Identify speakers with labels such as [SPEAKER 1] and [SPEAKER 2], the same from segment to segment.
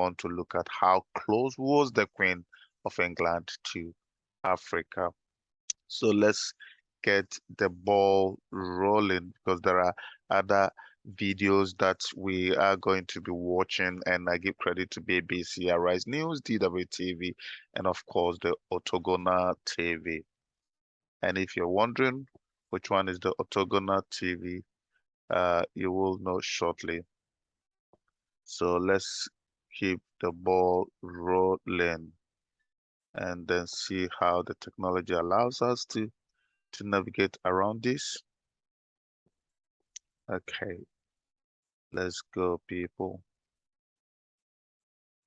[SPEAKER 1] want to look at how close was the Queen of England to Africa. So let's get the ball rolling because there are other videos that we are going to be watching, and I give credit to BBC, Arise News, DWTV, and of course the Orthogonal TV. And if you're wondering which one is the Orthogonal TV, you will know shortly. So let's keep the ball rolling and then see how the technology allows us to navigate around this. Okay, let's go, people.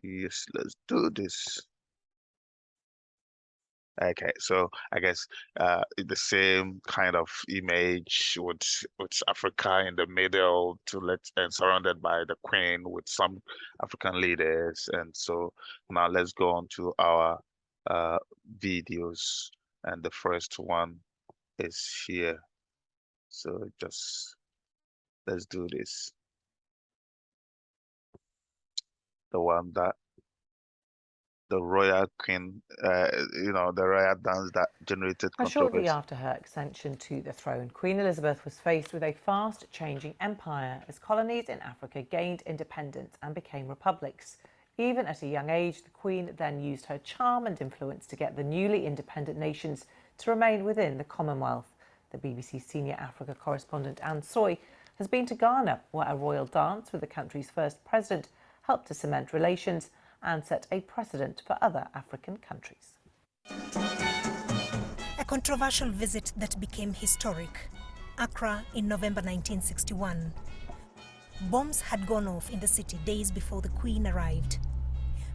[SPEAKER 1] Yes, let's do this. Okay, so I guess the same kind of image with Africa in the middle and surrounded by the Queen with some African leaders. And so now let's go on to our videos. And the first one is here. So just let's do this. The one that the royal queen, the royal dance that generated
[SPEAKER 2] Shortly
[SPEAKER 1] controversy.
[SPEAKER 2] after her ascension to the throne, Queen Elizabeth was faced with a fast-changing empire as colonies in Africa gained independence and became republics. Even at a young age, the Queen then used her charm and influence to get the newly independent nations to remain within the Commonwealth. The BBC senior Africa correspondent Anne Soy has been to Ghana, where a royal dance with the country's first president helped to cement relations and set a precedent for other African countries.
[SPEAKER 3] A controversial visit that became historic. Accra in November 1961. Bombs had gone off in the city days before the Queen arrived.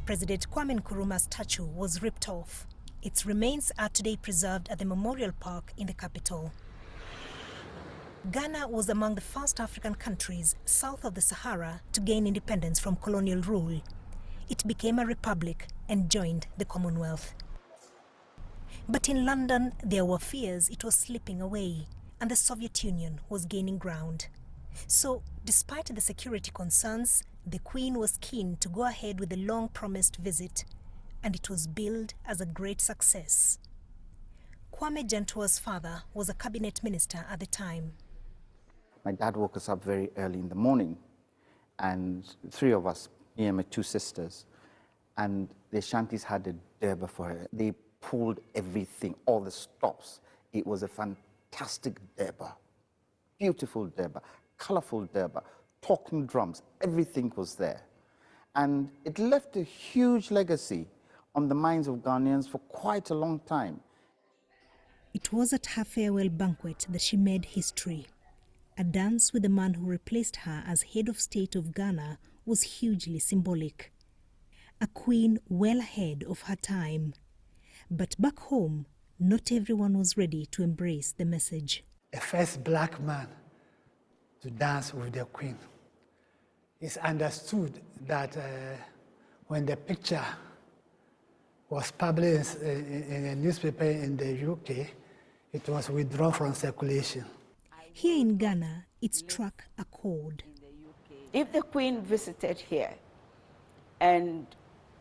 [SPEAKER 3] President Kwame Nkrumah's statue was ripped off. Its remains are today preserved at the Memorial Park in the capital. Ghana was among the first African countries south of the Sahara to gain independence from colonial rule. It became a republic and joined the Commonwealth. But in London, there were fears it was slipping away and the Soviet Union was gaining ground. So, despite the security concerns, the Queen was keen to go ahead with the long-promised visit, and it was billed as a great success. Kwame Gentwa's father was a cabinet minister at the time.
[SPEAKER 4] My dad woke us up very early in the morning, and three of us, me and my two sisters, and the Ashantis had a Durbar for her. They pulled everything, all the stops. It was a fantastic Durbar, beautiful Durbar, colorful Durbar, talking drums, everything was there. And it left a huge legacy on the minds of Ghanaians for quite a long time.
[SPEAKER 3] It was at her farewell banquet that she made history. A dance with the man who replaced her as head of state of Ghana was hugely symbolic. A queen well ahead of her time. But back home, not everyone was ready to embrace the message.
[SPEAKER 5] The first black man to dance with the Queen. It's understood that when the picture was published in a newspaper in the UK, it was withdrawn from circulation.
[SPEAKER 3] Here in Ghana, it struck a chord.
[SPEAKER 6] If the Queen visited here and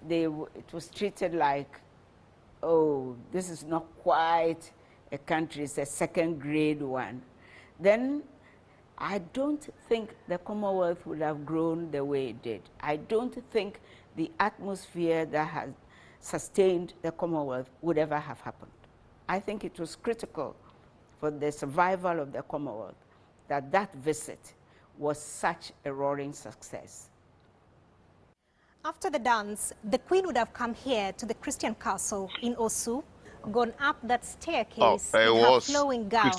[SPEAKER 6] it was treated like, oh, this is not quite a country, it's a second-grade one, then I don't think the Commonwealth would have grown the way it did. I don't think the atmosphere that has sustained the Commonwealth would ever have happened. I think it was critical for the survival of the Commonwealth that that visit was such a roaring success.
[SPEAKER 3] After the dance, the Queen would have come here to the Christian Castle in Osu, gone up that staircase in her flowing gown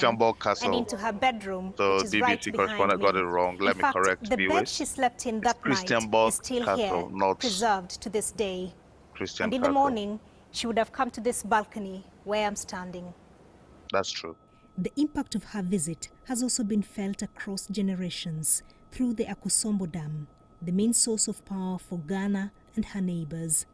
[SPEAKER 3] and into her bedroom,
[SPEAKER 1] So
[SPEAKER 3] which is
[SPEAKER 1] BBC
[SPEAKER 3] right
[SPEAKER 1] correspondent
[SPEAKER 3] behind
[SPEAKER 1] got it
[SPEAKER 3] me.
[SPEAKER 1] wrong. Let
[SPEAKER 3] in
[SPEAKER 1] me
[SPEAKER 3] fact,
[SPEAKER 1] correct
[SPEAKER 3] the
[SPEAKER 1] viewers.
[SPEAKER 3] bed she slept in that night is still here,
[SPEAKER 1] not
[SPEAKER 3] preserved to this day.
[SPEAKER 1] Christian
[SPEAKER 3] And in the
[SPEAKER 1] Castle.
[SPEAKER 3] morning, she would have come to this balcony where I'm standing.
[SPEAKER 1] That's true.
[SPEAKER 3] The impact of her visit has also been felt across generations through the Akosombo Dam, the main source of power for Ghana and her neighbors.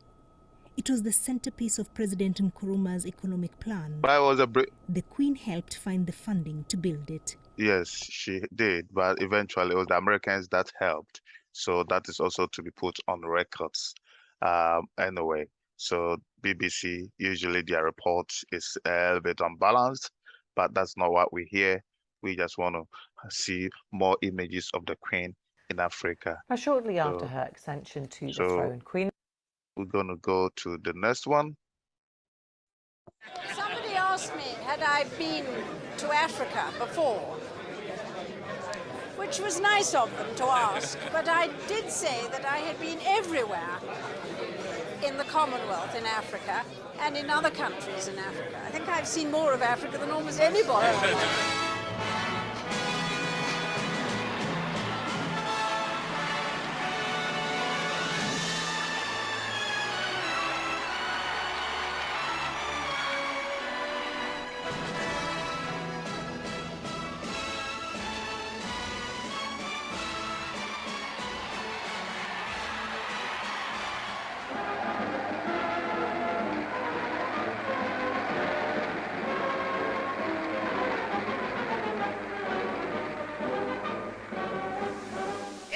[SPEAKER 3] It was the centerpiece of President Nkrumah's economic plan. The Queen helped find the funding to build it.
[SPEAKER 1] Yes, she did, but eventually it was the Americans that helped. So that is also to be put on records. Anyway, so BBC, usually their report is a bit unbalanced, but that's not what we hear. We just want to see more images of the Queen in Africa.
[SPEAKER 2] Now, shortly after
[SPEAKER 1] So,
[SPEAKER 2] her ascension to the
[SPEAKER 1] so
[SPEAKER 2] throne, Queen
[SPEAKER 1] we're going to go to the next one.
[SPEAKER 7] Somebody asked me, had I been to Africa before? Which was nice of them to ask, but I did say that I had been everywhere in the Commonwealth in Africa and in other countries in Africa. I think I've seen more of Africa than almost anybody.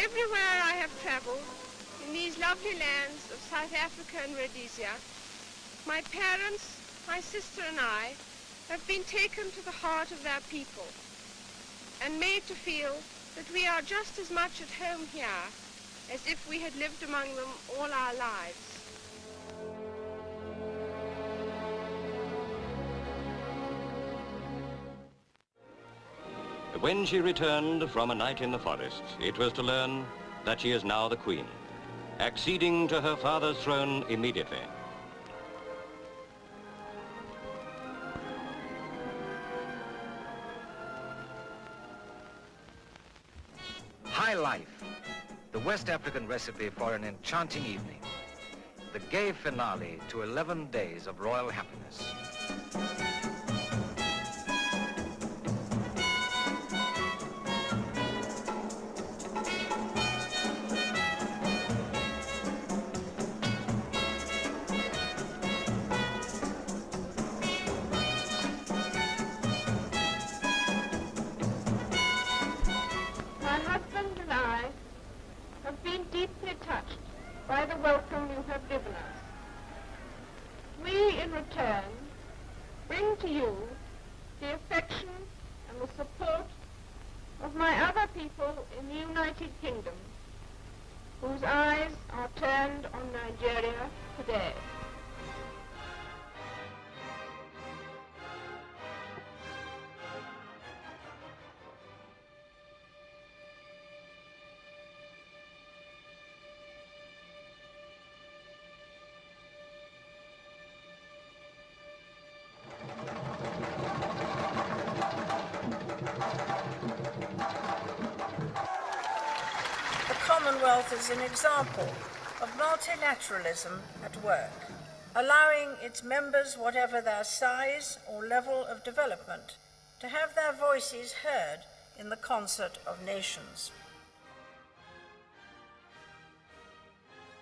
[SPEAKER 8] Everywhere I have travelled, in these lovely lands of South Africa and Rhodesia, my parents, my sister and I have been taken to the heart of their people and made to feel that we are just as much at home here as if we had lived among them all our lives.
[SPEAKER 9] When she returned from a night in the forest, it was to learn that she is now the Queen, acceding to her father's throne immediately.
[SPEAKER 10] High life, the West African recipe for an enchanting evening. The gay finale to 11 days of royal happiness.
[SPEAKER 8] My husband and I have been deeply touched by the welcome you have given us. We, in return, bring to you the affection and the support of my other people in the United Kingdom, whose eyes are turned on Nigeria today.
[SPEAKER 7] The Commonwealth is an example of multilateralism at work, allowing its members, whatever their size or level of development, to have their voices heard in the concert of nations.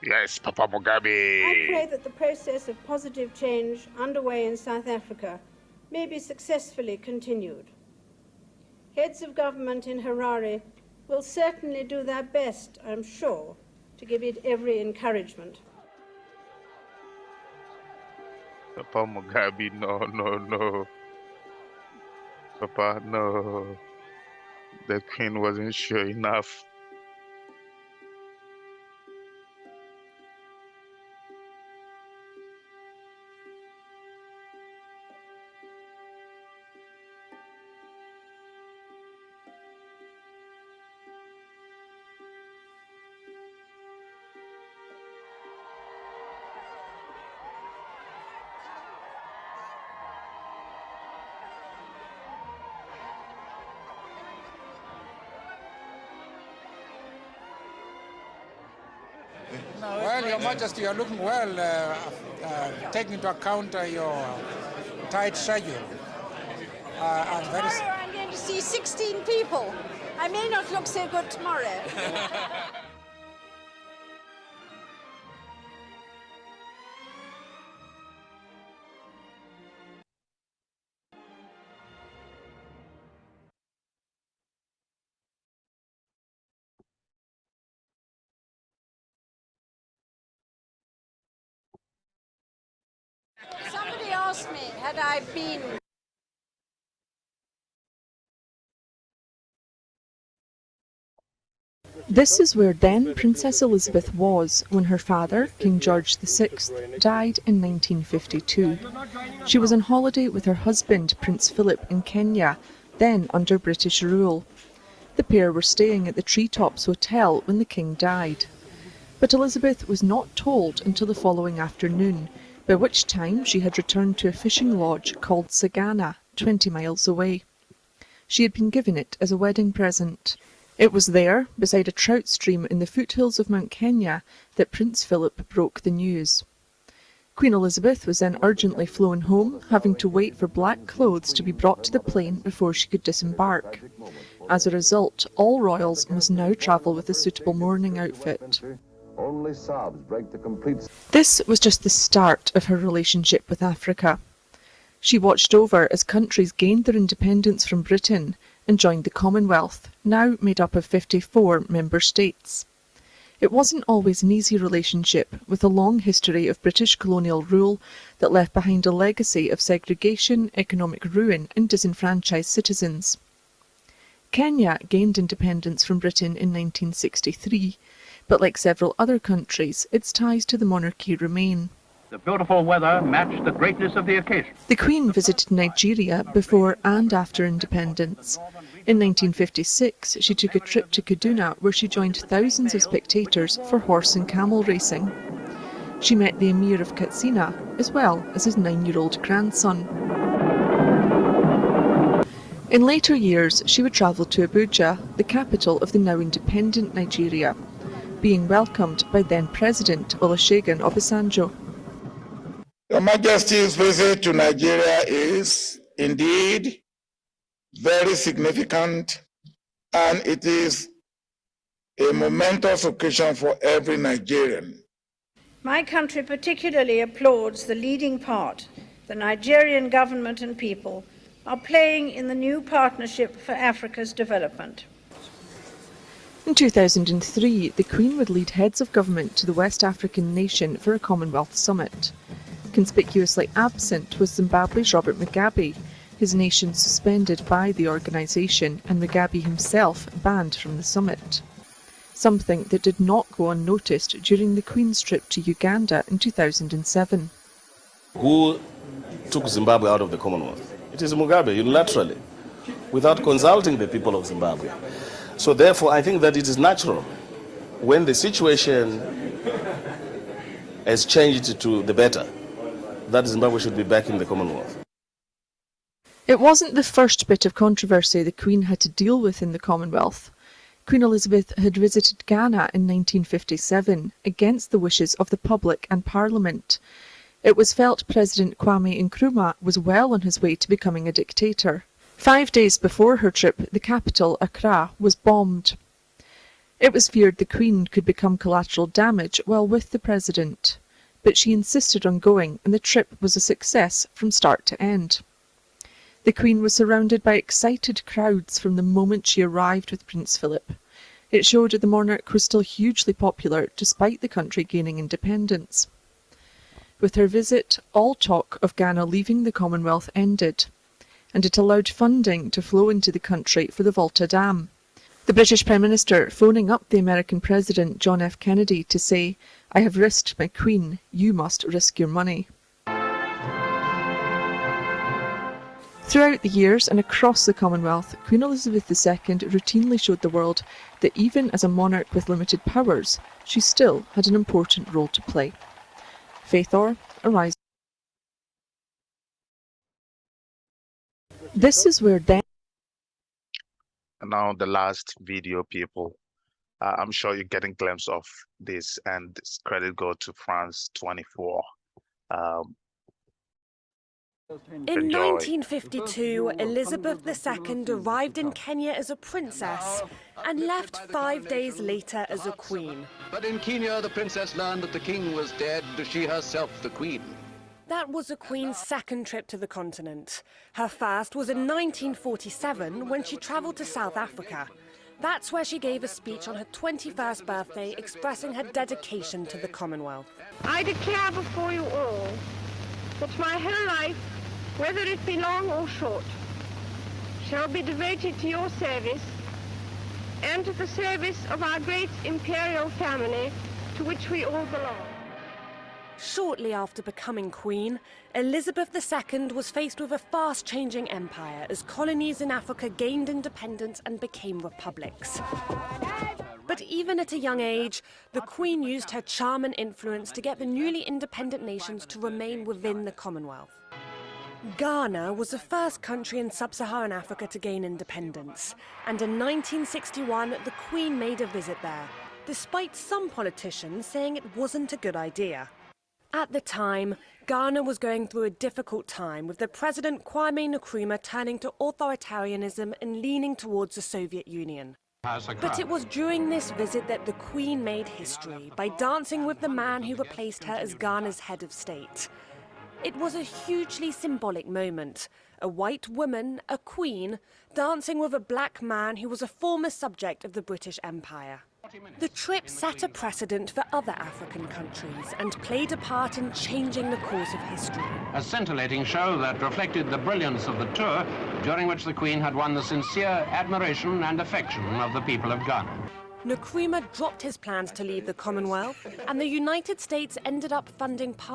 [SPEAKER 1] Yes, Papa
[SPEAKER 11] I
[SPEAKER 1] Mugabe.
[SPEAKER 11] pray that the process of positive change underway in South Africa may be successfully continued. Heads of government in Harare will certainly do their best, I'm sure, to give it every encouragement.
[SPEAKER 1] Papa Mugabe, no, no, no. Papa, no. The Queen wasn't sure enough.
[SPEAKER 12] Well, Your Majesty, you're looking well, taking into account your tight schedule. I'm very...
[SPEAKER 7] Tomorrow I'm going to see 16 people. I may not look so good tomorrow.
[SPEAKER 11] trust me, had I been...
[SPEAKER 13] This is where then Princess Elizabeth was when her father, King George VI, died in 1952. She was on holiday with her husband, Prince Philip, in Kenya, then under British rule. The pair were staying at the Treetops Hotel when the King died. But Elizabeth was not told until the following afternoon, by which time she had returned to a fishing lodge called Sagana, 20 miles away. She had been given it as a wedding present. It was there, beside a trout stream in the foothills of Mount Kenya, that Prince Philip broke the news. Queen Elizabeth was then urgently flown home, having to wait for black clothes to be brought to the plane before she could disembark. As a result, all royals must now travel with a suitable mourning outfit.
[SPEAKER 14] Only sobs break the complete...
[SPEAKER 13] This was just the start of her relationship with Africa. She watched over as countries gained their independence from Britain and joined the Commonwealth, now made up of 54 member states. It wasn't always an easy relationship, with a long history of British colonial rule that left behind a legacy of segregation, economic ruin and disenfranchised citizens. Kenya gained independence from Britain in 1963, but like several other countries, its ties to the monarchy remain.
[SPEAKER 15] The beautiful weather matched the greatness of the occasion.
[SPEAKER 13] The Queen visited Nigeria before and after independence. In 1956, she took a trip to Kaduna where she joined thousands of spectators for horse and camel racing. She met the Emir of Katsina, as well as his 9-year-old grandson. In later years, she would travel to Abuja, the capital of the now independent Nigeria, being welcomed by then-President Olusegun Obasanjo.
[SPEAKER 16] Your Majesty's visit to Nigeria is indeed very significant, and it is a momentous occasion for every Nigerian.
[SPEAKER 11] My country particularly applauds the leading part the Nigerian government and people are playing in the new Partnership for Africa's Development.
[SPEAKER 13] In 2003, the Queen would lead heads of government to the West African nation for a Commonwealth summit. Conspicuously absent was Zimbabwe's Robert Mugabe, his nation suspended by the organisation and Mugabe himself banned from the summit. Something that did not go unnoticed during the Queen's trip to Uganda in 2007.
[SPEAKER 17] Who took Zimbabwe out of the Commonwealth? It is Mugabe, unilaterally, without consulting the people of Zimbabwe. So therefore, I think that it is natural, when the situation has changed to the better, that Zimbabwe should be back in the Commonwealth.
[SPEAKER 13] It wasn't the first bit of controversy the Queen had to deal with in the Commonwealth. Queen Elizabeth had visited Ghana in 1957 against the wishes of the public and Parliament. It was felt President Kwame Nkrumah was well on his way to becoming a dictator. 5 days before her trip, the capital, Accra, was bombed. It was feared the Queen could become collateral damage while with the President, but she insisted on going and the trip was a success from start to end. The Queen was surrounded by excited crowds from the moment she arrived with Prince Philip. It showed that the monarch was still hugely popular despite the country gaining independence. With her visit, all talk of Ghana leaving the Commonwealth ended, and it allowed funding to flow into the country for the Volta Dam. The British Prime Minister phoning up the American President John F. Kennedy to say, "I have risked my Queen, you must risk your money." Throughout the years and across the Commonwealth, Queen Elizabeth II routinely showed the world that even as a monarch with limited powers, she still had an important role to play. Faith Orr, Arise. This is where then...
[SPEAKER 1] And now the last video, people. I'm sure you're getting a glimpse of this, and this credit goes to France 24.
[SPEAKER 18] In
[SPEAKER 1] Enjoy.
[SPEAKER 18] 1952, Elizabeth II arrived in Kenya as a princess and left 5 days later as a queen.
[SPEAKER 19] But in Kenya, the princess learned that the king was dead, she herself the queen.
[SPEAKER 18] That was the Queen's second trip to the continent. Her first was in 1947 when she travelled to South Africa. That's where she gave a speech on her 21st birthday expressing her dedication to the Commonwealth.
[SPEAKER 8] I declare before you all that my whole life, whether it be long or short, shall be devoted to your service and to the service of our great imperial family to which we all belong.
[SPEAKER 18] Shortly after becoming queen, Elizabeth II was faced with a fast-changing empire as colonies in Africa gained independence and became republics. But even at a young age, the Queen used her charm and influence to get the newly independent nations to remain within the Commonwealth. Ghana was the first country in sub-Saharan Africa to gain independence, and in 1961 the Queen made a visit there, despite some politicians saying it wasn't a good idea. At the time, Ghana was going through a difficult time, with the President Kwame Nkrumah turning to authoritarianism and leaning towards the Soviet Union. But it was during this visit that the Queen made history by dancing with the man who replaced her as Ghana's head of state. It was a hugely symbolic moment. A white woman, a queen, dancing with a black man who was a former subject of the British Empire. The trip set a precedent for other African countries and played a part in changing the course of history.
[SPEAKER 15] A scintillating show that reflected the brilliance of the tour, during which the Queen had won the sincere admiration and affection of the people of Ghana.
[SPEAKER 18] Nkrumah dropped his plans to leave the Commonwealth, and the United States ended up funding part